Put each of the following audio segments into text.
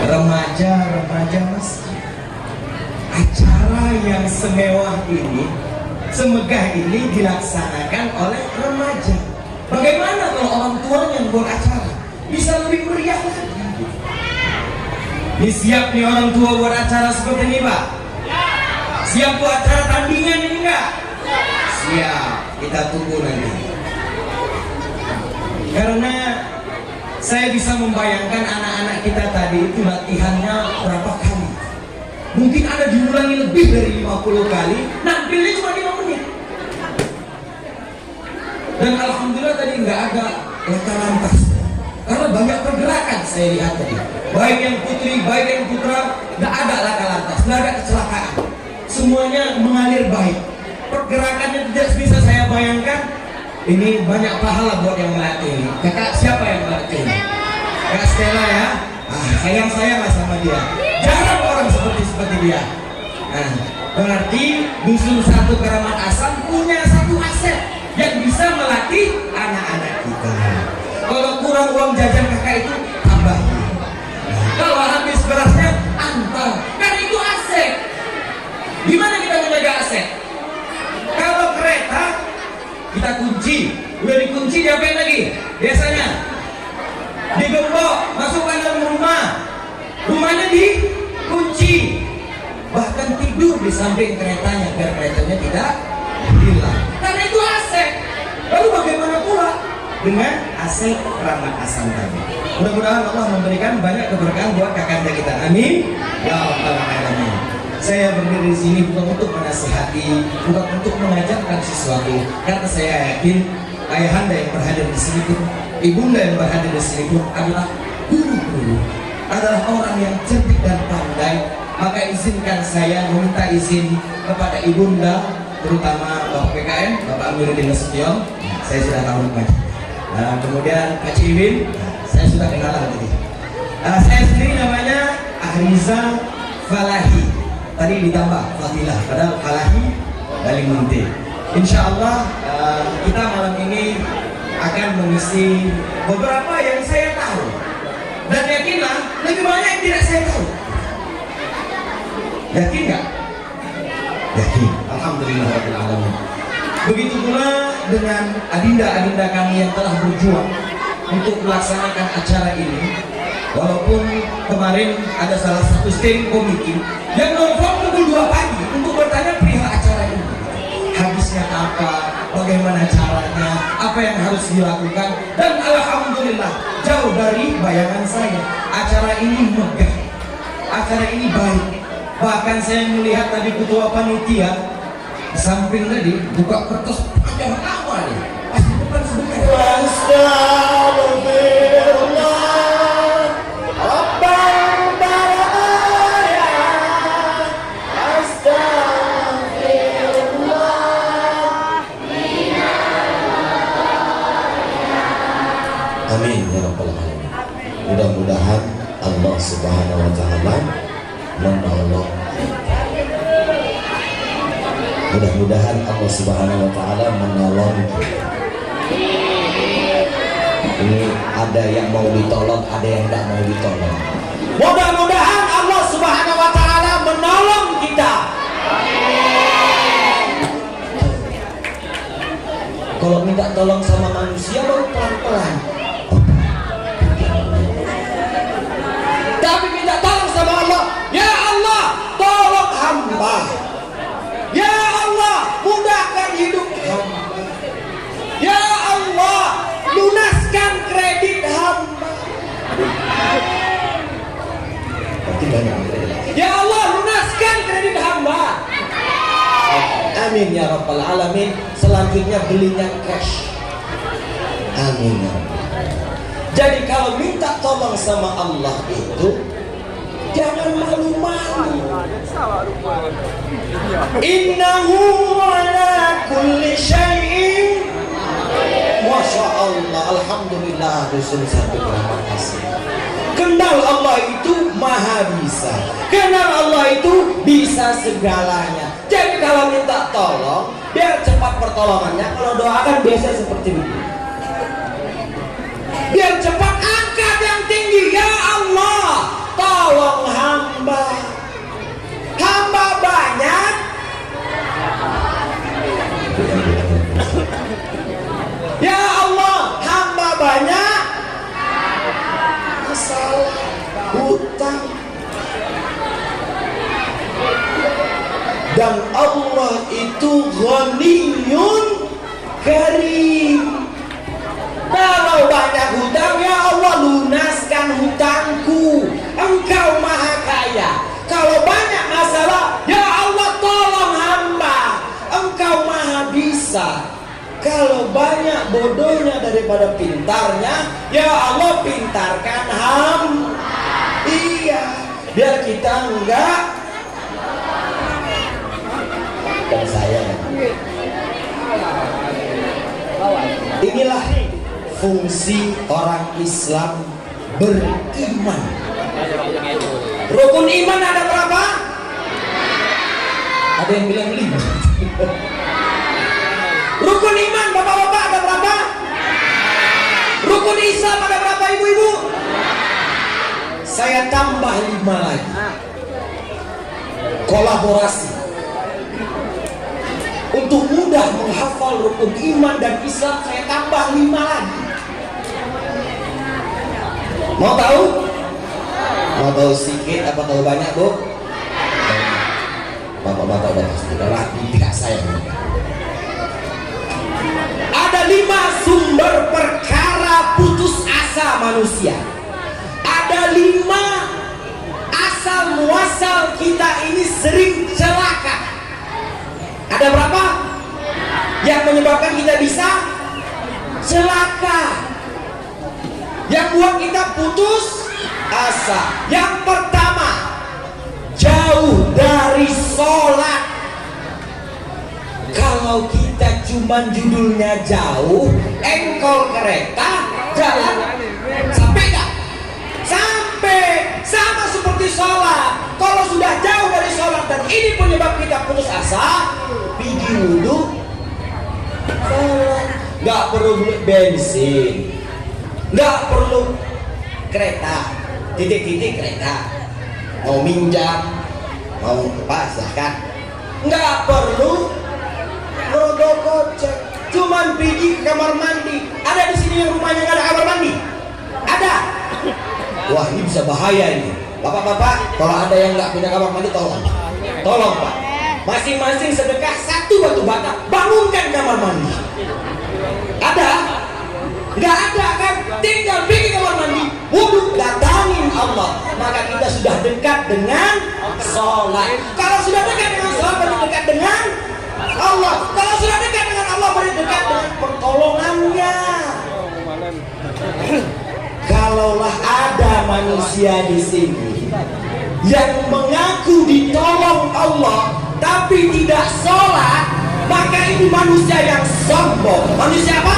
remaja masjid. Acara yang semewah ini, semegah ini dilaksanakan oleh remaja. Bagaimana kalau orang tuanya yang buat acara? Bisa lebih meriah lagi. Ini siap nih orang tua buat acara seperti ini, Pak? Siap buat acara tandingan ini enggak? Siap, kita tunggu nanti. Karena saya bisa membayangkan anak-anak kita tadi itu latihannya berapa kali. Mungkin ada diulangi lebih dari 50 kali, nampilnya cuma 5 menit. Dan alhamdulillah tadi nggak ada laka lantas. Karena banyak pergerakan saya lihat tadi. Baik yang putri, baik yang putra, nggak ada laka lantas, nggak ada kecelakaan. Semuanya mengalir baik. Pergerakannya tidak bisa saya bayangkan. Ini banyak pahala buat yang melatih ini. Kakak siapa yang melatih ini? Kak Stella ya. Sayang-sayanglah sama dia. Jarang orang seperti dia. Nah, berarti Dusun 1 Keramat Asam punya satu aset yang bisa melatih anak-anak kita. Kalau kurang uang jajan kakak itu tambahin. Kalau habis berasnya antar. Kan itu aset. Gimana kita menjaga aset? Kalau kereta kita kunci, udah dikunci diapain lagi? Biasanya digembok, masukkan dalam rumah, rumahnya dikunci, bahkan tidur di samping keretanya biar keretanya tidak hilang. Karena itu aset. Lalu bagaimana pula dengan aset Keramat Asam tadi? Mudah-mudahan Allah memberikan banyak keberkahan buat kakanda kita. Amin. Ya Rabbal Alamin. Saya berdiri di sini bukan untuk menasihati, bukan untuk mengajarkan sesuatu, karena saya yakin ayahanda yang berhadir di sini pun, ibunda yang berhadir di sini pun adalah guru-guru, adalah orang yang cerdik dan pandai. Maka izinkan saya meminta izin kepada ibunda, terutama Bapak PKM, Bapak Amiruddin Nasution, saya sudah tahu namanya. Kemudian Pak Ciwin, saya sudah kenalan tadi. Saya sendiri namanya Ahriza Falahi. Tadi ditambah Fadilah, padahal Falahi dari Munti. Insya Allah kita malam ini akan mengisi beberapa yang saya tahu. Dan yakinlah lebih banyak yang tidak saya tahu. Yakin nggak? Yakin. Alhamdulillahirobbilalamin. Begitu pula dengan adinda-adinda kami yang telah berjuang untuk melaksanakan acara ini. Walaupun kemarin ada salah satu steering committee yang nelfon pukul 2 pagi untuk bertanya perihal acara ini. Habisnya apa, bagaimana caranya, apa yang harus dilakukan. Dan alhamdulillah jauh dari bayangan saya. Acara ini megah, acara ini baik. Bahkan saya melihat tadi ketua panitia di samping tadi buka kertas panjang lama nih. Pas di depan sebentar. Amin ya Rabbal Alamin. Mudah-mudahan Allah Subhanahu wa Ta'ala menolong. Mudah-mudahan Allah Subhanahu wa Ta'ala menolong. Ini ada yang mau ditolong, ada yang tidak mau ditolong. Mudah-mudahan Allah Subhanahu wa Ta'ala menolong kita. Kalau minta tolong sama manusia baru pelan-pelan. Tapi minta tolong sama Allah, ya Allah, tolong hamba. Ya Allah, mudahkan hidup hamba. Ya Allah, lunaskan kredit hamba. Ya Allah, lunaskan kredit hamba. Amin ya Rabbal Alamin. Selanjutnya belinya cash. Amin ya Rabbal. Jadi kalau minta tolong sama Allah itu jangan malu-malu. Innahu ala kulli syai'in. Masya Allah, alhamdulillah. Dusun 1 Keramat Asam. Kenal Allah itu maha bisa. Kenal Allah itu bisa segalanya. Jadi kalau minta tolong, biar cepat pertolongannya. Kalau doakan biasa seperti ini. Biar cepat angkat yang tinggi. Ya Allah, tolong Wallahu ghaniyun karim. Kalau banyak hutang, ya Allah lunaskan hutangku. Engkau maha kaya. Kalau banyak masalah, ya Allah tolong hamba. Engkau maha bisa. Kalau banyak bodohnya daripada pintarnya, ya Allah pintarkan hamba. Iya, biar kita enggak. Dan saya, inilah fungsi orang Islam beriman. Rukun iman ada berapa? Ada yang bilang 5. Rukun iman bapak-bapak ada berapa? Rukun Islam ada berapa ibu-ibu? Saya tambah 5 lagi. Kolaborasi untuk mudah menghafal rukun iman dan Islam, saya tambah 5 lagi. Mau tahu? Mau tahu sedikit apa tahu banyak, Bu? Bapak-bapak udah pasti rapi, tidak saya. Ada 5 sumber perkara putus asa manusia. Ada 5 asal muasal kita ini sering celaka. Ada berapa yang menyebabkan kita bisa celaka, yang buat kita putus asa? Yang pertama, jauh dari sholat. Kalau kita cuman judulnya jauh, engkol kereta jalan sampai gak? Sampai. Sama seperti sholat. Kalau sudah jauh dari sholat dan ini penyebab kita putus asa, pergi wudhu, sholat. Gak perlu beli bensin, gak perlu kereta, titik-titik kereta. Mau minjam, mau apa silahkan. Gak perlu merogoh kocek, cuman pergi ke kamar mandi. Ada di sini yang rumahnya gak ada kamar mandi? Ada. Wah, ini bisa bahaya ini. Bapak-bapak, kalau ada yang nggak punya kamar mandi, tolong Pak. Masing-masing sedekah 1 batu bata, bangunkan kamar mandi. Ada? Nggak ada kan? Tinggal bikin kamar mandi, wudhu, datangin Allah. Maka kita sudah dekat dengan sholat. Kalau sudah dekat dengan sholat, berarti dekat dengan Allah. Kalau sudah dekat dengan Allah, berarti dekat dengan pertolongannya. Kalaulah ada manusia di sini yang mengaku ditolong Allah tapi tidak sholat, maka ini manusia yang sombong. Manusia apa?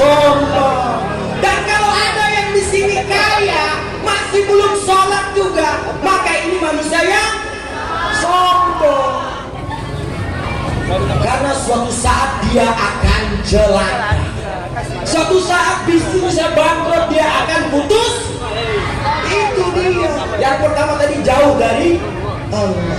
Sombong. Dan kalau ada yang di sini kaya masih belum sholat juga, maka ini manusia yang sombong. Karena suatu saat dia akan celaka. Suatu saat bisnisnya bangkrut, dia akan putus. Itu dia. Yang pertama tadi jauh dari Allah.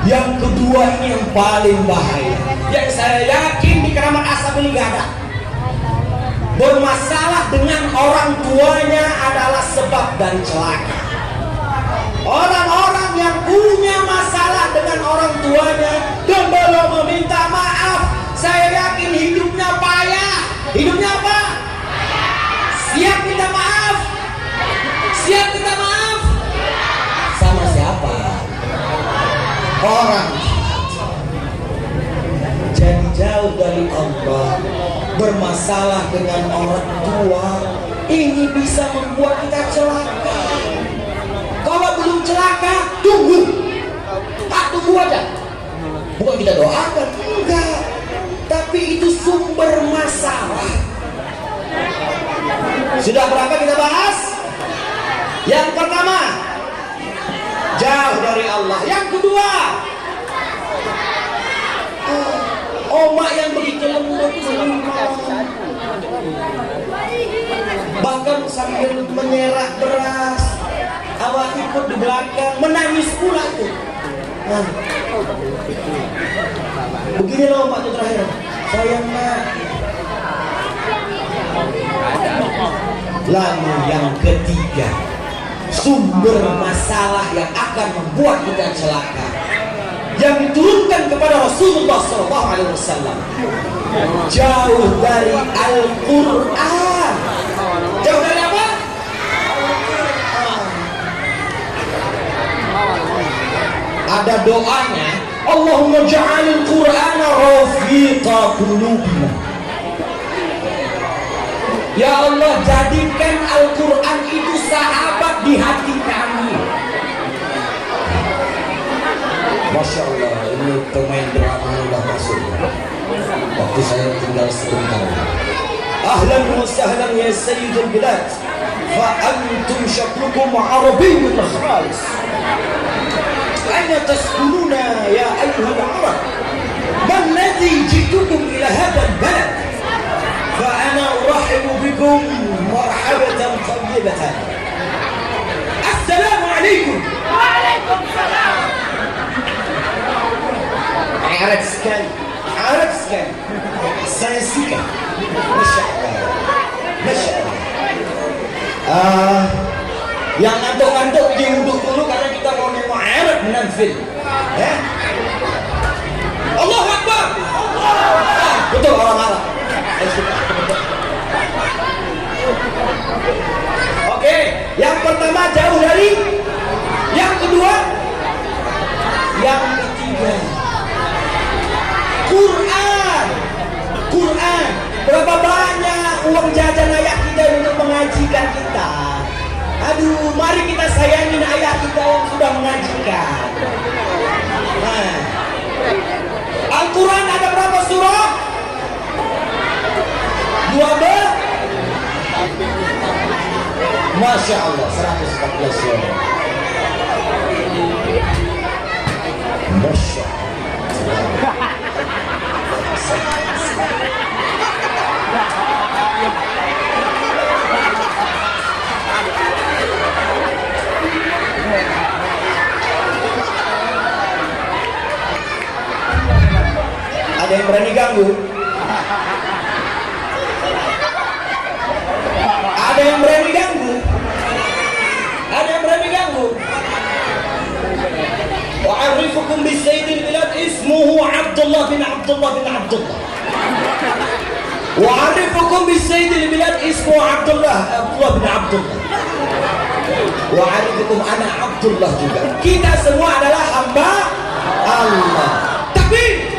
Yang kedua ini yang paling bahaya, yang saya yakin di Keramat Asap ini gak ada. Bermasalah dengan orang tuanya adalah sebab dan celaka. Orang-orang yang punya masalah dengan orang tuanya dan belum meminta maaf, saya yakin hidupnya payah. Hidupnya apa? Siap minta maaf? Siap minta maaf? Sama siapa? Orang. Jadi jauh dari Allah, bermasalah dengan orang tua, ini bisa membuat kita celaka. Kalau belum celaka, tunggu. Tunggu aja. Bukan kita doakan, enggak. Tapi itu sumber masalah. Sudah berapa kita bahas? Yang pertama, jauh dari Allah. Yang kedua, omak yang begitu lembut, bahkan sambil menyerak beras, awak ikut di belakang, menangis pula tuh. Begini loh Pak, itu terakhir. Sayang Pak. Lalu yang ketiga, sumber masalah yang akan membuat kita celaka. yang diturunkan kepada Rasulullah SAW jauh dari Al-Quran. Jauh dari apa? Ada doanya, Allahumma ja'alil Qur'ana rafiqa qulubina. Ya Allah, jadikan Al-Quran itu sahabat di hati kami. Masya Allah, ini pemain drama udah masuk. Waktu saya tinggal sebentar. Ahlan wa sahlan ya sayyidul bilad, fa antum syaklukum arabiyyun khalis. Aina taskununa ya ayyuhal arab? Man ladzi jitukum ila hadzal balad? Fa ana urahibu bikum marhabatan tayyibatan. Assalamu alaikum. Wa alaikum salam. Arab sekali, Arab sekali. Saya suka. Masya Allah, Masya Allah. Yang ngantuk-ngantuk diuduk dulu karena kita mau nengok Arab menanfil. Ya? Allahu Akbar. Betul orang Arab. Saya suka. Oke, yang pertama jauh dari, yang kedua, yang ketiga. Quran. Quran. Berapa banyak uang jajan ayah kita untuk mengajikan kita. Aduh, mari kita sayangin ayah kita yang sudah mengajikan. Nah, Al-Quran ada berapa surah? 12. Masya Allah, 114 surah. Masya Allah. Ada yang berani ganggu? Ada yang berani ganggu? Ada yang berani ganggu? Wa'arifukum bi sayyidil bilad ismuhu Abdullah bin Abdullah bin Abdullah. Wa'arifukum bi sayyidil bilad ismuhu Abdullah bin Abdullah. Wa'arifukum ana Abdullah juga. Kita semua adalah hamba Allah. Takbir.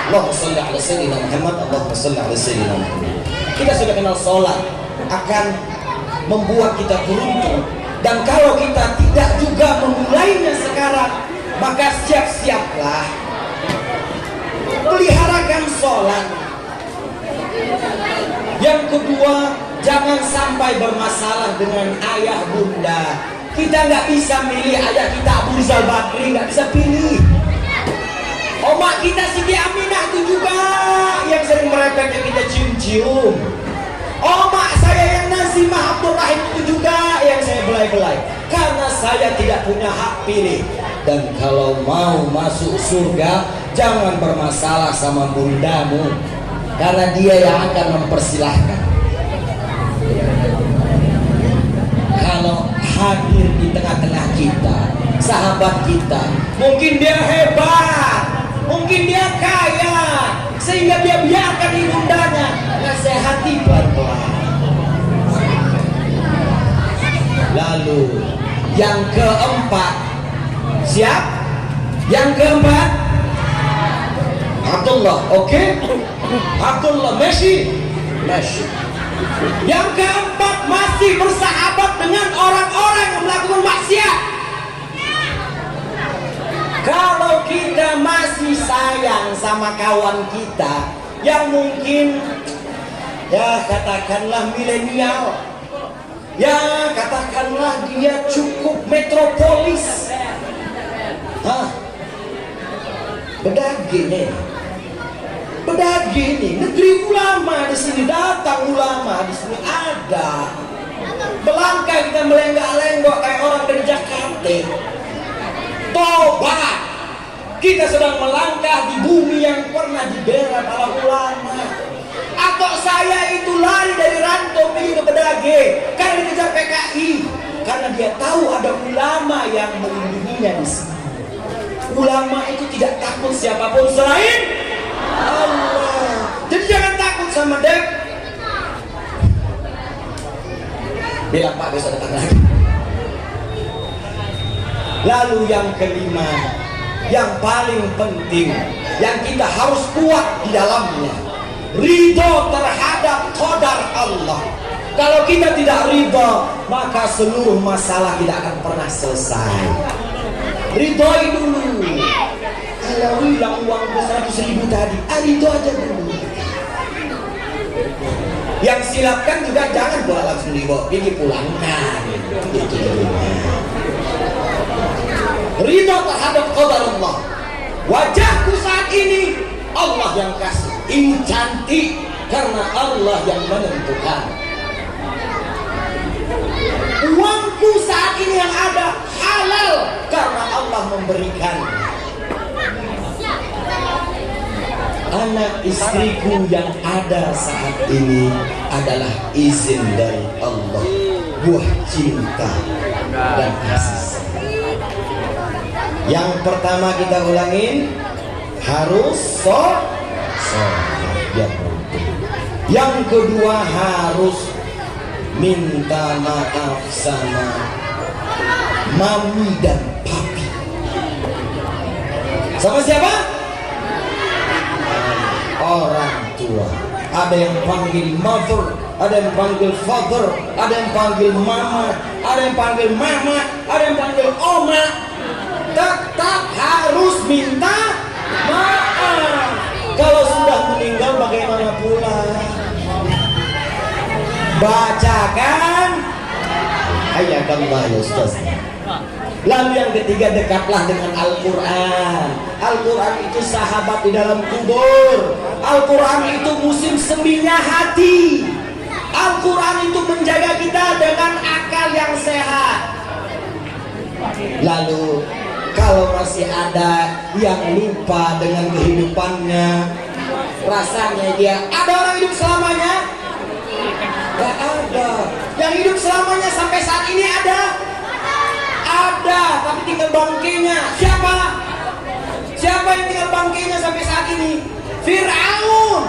Allahumma shalli ala sayyidina Muhammad. Allahumma shalli ala sayyidina Muhammad. Kita sudah kenal sholat akan membuat kita beruntung. Dan kalau kita tidak juga memulainya sekarang, maka siap-siaplah peliharakan sholat. Yang kedua, jangan sampai bermasalah dengan ayah bunda. Kita nggak bisa milih ayah kita Abu Rizal Bakri, nggak bisa pilih. Omak kita Siti Aminah itu juga yang sering merepeknya kita cium-cium. Omak saya yang Nazimah Abdul Rahim itu juga yang saya belai-belai. Karena saya tidak punya hak pilih. Dan kalau mau masuk surga, jangan bermasalah sama bundamu. Karena dia yang akan mempersilahkan. Kalau hadir di tengah-tengah kita, sahabat kita, mungkin dia hebat, mungkin dia kaya, sehingga dia biarkan ibundanya nasihati pelan-pelan. Lalu yang keempat, siap? Yang keempat, Abdullah, oke? Abdullah, Messi. Yang keempat, masih bersahabat dengan orang-orang yang melakukan maksiat. Kalau kita masih sayang sama kawan kita yang mungkin ya katakanlah milenial, ya katakanlah dia cukup metropolis, bedagi nih, negeri ulama di sini, datang ulama di sini ada. Melangkah kita melenggak-lenggok kayak orang dari Jakarta. Tobat. Kita sedang melangkah di bumi yang pernah dibela para ulama. Atau saya itu lari dari Rantau pergi ke Bedage karena dikejar PKI, karena dia tahu ada ulama yang melindunginya di sini. ulama itu tidak takut siapapun selain Allah. Jadi jangan takut sama dek. Bilang Pak besok datang lagi. Lalu yang kelima, yang paling penting, yang kita harus kuat di dalamnya, ridho terhadap qadar Allah. Kalau kita tidak ridho, maka seluruh masalah tidak akan pernah selesai. Ridhoi dulu. Kalau hilang uang 100.000 tadi, ridho aja dulu. Yang silapkan juga jangan bawa langsung dibawa, ini pulangkan. Itu dulunya. Ridho terhadap qadar Allah. Wajahku saat ini Allah yang kasih. Ini cantik karena Allah yang menentukan. Uangku saat ini yang ada halal karena Allah memberikan. Anak istriku yang ada saat ini adalah izin dari Allah, buah cinta dan kasih sayang. Yang pertama kita ulangin, harus sholat. Yang kedua harus minta maaf sama mami dan papi. Sama siapa? Orang tua. Ada yang panggil mother, ada yang panggil father, ada yang panggil mama, ada yang panggil mama, ada yang panggil oma. Tetap harus minta maaf. Kalau sudah meninggal bagaimana pula? Bacakan ayakallah ya Ustaz. Lalu yang ketiga, dekatlah dengan Al-Quran. Al-Quran itu sahabat di dalam kubur. Al-Quran itu musim seminya hati. Al-Quran itu menjaga kita dengan akal yang sehat. Lalu kalau masih ada yang lupa dengan kehidupannya, rasanya dia ada orang hidup selamanya? Gak ada. Yang hidup selamanya sampai saat ini ada? Ada, tapi tinggal bangkainya. Siapa? Siapa yang tinggal bangkainya sampai saat ini? Fir'aun.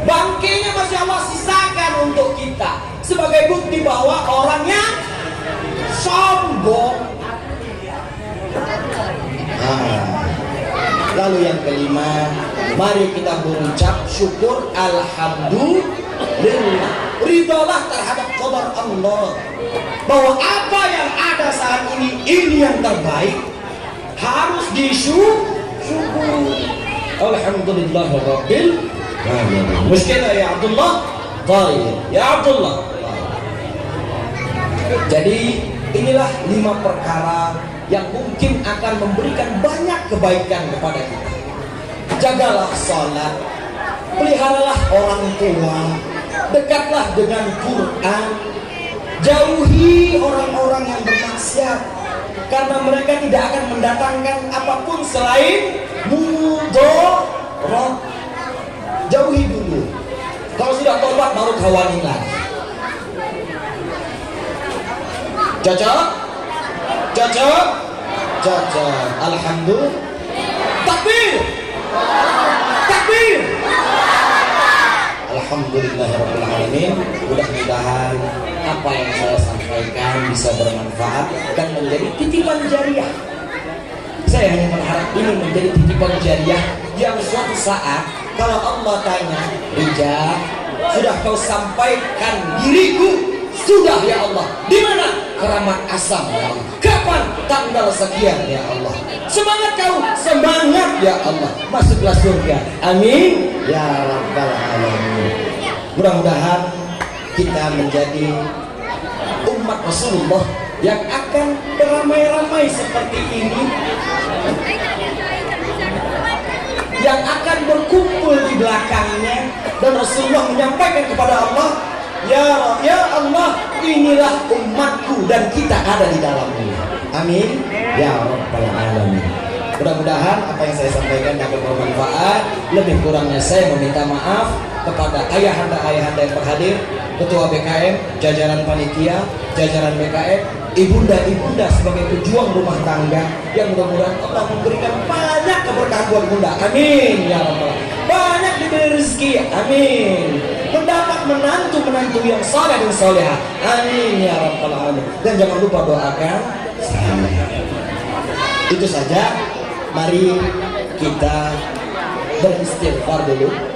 Bangkainya masih Allah sisakan untuk kita sebagai bukti bahwa orangnya sombong. Lalu yang kelima, mari kita berucap syukur alhamdulillah. Ridholah terhadap qadar Allah, bahwa apa yang ada saat ini yang terbaik, harus disyukuri. Alhamdulillahirabbil alamin. Muskila ya Abdullah. Baik ya Abdullah. Jadi inilah 5 perkara yang mungkin akan memberikan banyak kebaikan kepada kita. Jagalah salat, peliharalah orang tua, dekatlah dengan Quran, jauhi orang-orang yang bermaksiat, karena mereka tidak akan mendatangkan apapun selain mudarat. Jauhi dulu. Kalau sudah tobat baru kawanin lagi. Cocok? Cocok? Cocok. Alhamdulillah. Takbir. Takbir. Alhamdulillahirabbil alamin. Mudah-mudahan apa yang saya sampaikan bisa bermanfaat dan menjadi titipan jariah. Saya hanya berharap ini menjadi titipan jariah yang suatu saat kalau Allah tanya, Rija, sudah kau sampaikan diriku? Sudah ya Allah. Di mana? Keramat Asam ya Allah. Kapan? Tanggal sekian ya Allah. Semangat kau, semangat ya Allah. Masuklah surga. Amin ya rabbal alamin. Mudah-mudahan kita menjadi umat Rasulullah yang akan beramai-ramai seperti ini, yang akan berkumpul di belakangnya, dan Rasulullah menyampaikan kepada Allah, Ya Allah, inilah umatku dan kita ada di dalamnya. Amin ya rabbal alamin. Mudah-mudahan apa yang saya sampaikan dapat bermanfaat. Lebih kurangnya saya meminta maaf kepada ayahanda yang berhadir, ketua BKM, jajaran panitia, jajaran BKM, ibunda sebagai pejuang rumah tangga yang mudah-mudahan Allah memberikan banyak keberkahan buat bunda, amin ya rabbal alamin. Banyak diberi rezeki, amin. Mendapat menantu yang saleh dan salehah, amin ya rabbal alamin. Dan jangan lupa doakan saya. Itu saja, mari kita beristighfar dulu.